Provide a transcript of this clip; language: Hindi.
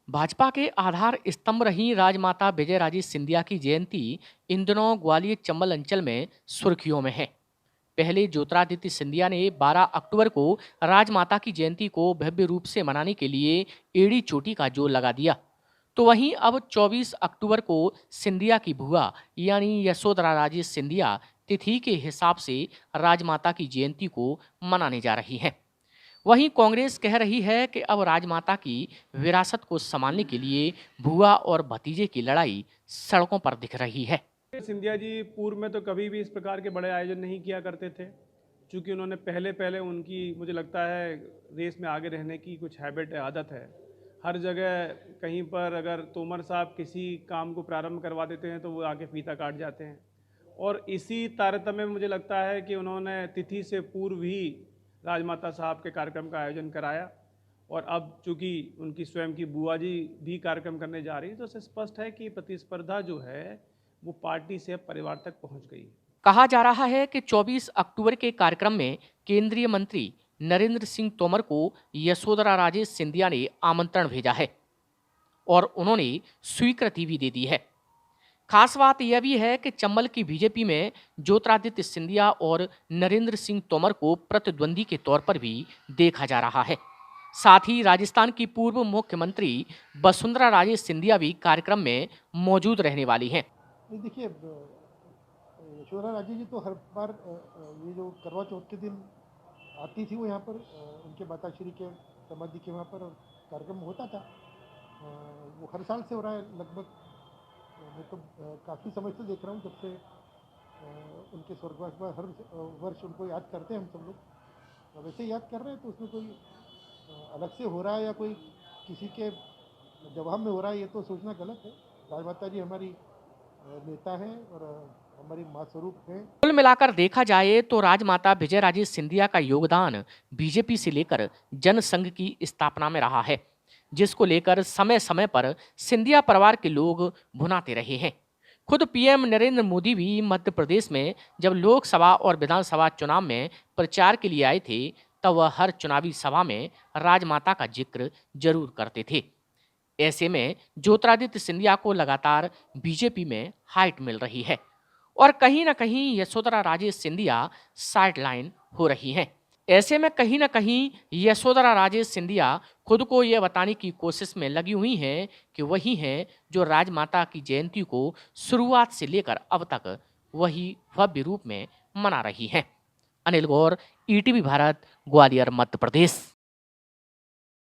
भाजपा के आधार स्तंभ रही राजमाता विजयराजे सिंधिया की जयंती इन दिनों ग्वालियर चंबल अंचल में सुर्खियों में है। पहले ज्योतिरादित्य सिंधिया ने 12 अक्टूबर को राजमाता की जयंती को भव्य रूप से मनाने के लिए एड़ी चोटी का जोर लगा दिया, तो वहीं अब 24 अक्टूबर को सिंधिया की बुआ यानी यशोधरा राजे सिंधिया तिथि के हिसाब से राजमाता की जयंती को मनाने जा रही है। वहीं कांग्रेस कह रही है कि अब राजमाता की विरासत को संभालने के लिए बुआ और भतीजे की लड़ाई सड़कों पर दिख रही है। सिंधिया जी पूर्व में तो कभी भी इस प्रकार के बड़े आयोजन नहीं किया करते थे, क्योंकि उन्होंने पहले उनकी मुझे लगता है रेस में आगे रहने की कुछ हैबिट है, आदत है। हर जगह कहीं पर अगर तोमर साहब किसी काम को प्रारंभ करवा देते हैं तो वो आके फीता काट जाते हैं, और इसी तारतम्य में मुझे लगता है कि उन्होंने तिथि से पूर्व ही राजमाता साहब के कार्यक्रम का आयोजन कराया, और अब चूँकि उनकी स्वयं की बुआ जी भी कार्यक्रम करने जा रही है, तो इससे स्पष्ट है कि प्रतिस्पर्धा जो है वो पार्टी से परिवार तक पहुंच गई। कहा जा रहा है कि 24 अक्टूबर के कार्यक्रम में केंद्रीय मंत्री नरेंद्र सिंह तोमर को यशोधरा राजे सिंधिया ने आमंत्रण भेजा है और उन्होंने स्वीकृति भी दे दी है। खास बात यह भी है कि चंबल की बीजेपी में ज्योतिरादित्य सिंधिया और नरेंद्र सिंह तोमर को प्रतिद्वंदी के तौर पर भी देखा जा रहा है। साथ ही राजस्थान की पूर्व मुख्यमंत्री वसुंधरा राजे सिंधिया भी कार्यक्रम में मौजूद रहने वाली हैं। नहीं, देखिए यशोधरा राजे जी तो हर बार ये जो करवा चौथ के दिन आती थी, वो यहाँ पर उनके माताश्री के समाधि के वहाँ पर कार्यक्रम होता था। वो हर साल से हो रहा है लगभग। मैं तो काफ़ी समय से देख रहा हूँ, जब से उनके स्वर्गवास पर हर वर्ष उनको याद करते हैं हम सब लोग। वैसे याद कर रहे हैं तो उसमें कोई अलग से हो रहा है या कोई किसी के जवाब में हो रहा है, ये तो सोचना गलत है। राजमाता जी हमारी नेता हैं और हमारी माँ स्वरूप हैं। कुल मिलाकर देखा जाए तो राजमाता विजयराजे सिंधिया का योगदान बीजेपी से लेकर जनसंघ की स्थापना में रहा है, जिसको लेकर समय समय पर सिंधिया परिवार के लोग भुनाते रहे हैं। खुद पीएम नरेंद्र मोदी भी मध्य प्रदेश में जब लोकसभा और विधानसभा चुनाव में प्रचार के लिए आए थे, तब वह हर चुनावी सभा में राजमाता का जिक्र जरूर करते थे। ऐसे में ज्योतिरादित्य सिंधिया को लगातार बीजेपी में हाइट मिल रही है और कहीं ना कहीं यशोधरा राजे सिंधिया साइडलाइन हो रही हैं। ऐसे में कहीं ना कहीं यशोधरा राजे सिंधिया खुद को यह बताने की कोशिश में लगी हुई हैं कि वही हैं जो राजमाता की जयंती को शुरुआत से लेकर अब तक वही भव्य रूप में मना रही हैं। अनिल गौर, ईटीवी भारत, ग्वालियर, मध्य प्रदेश।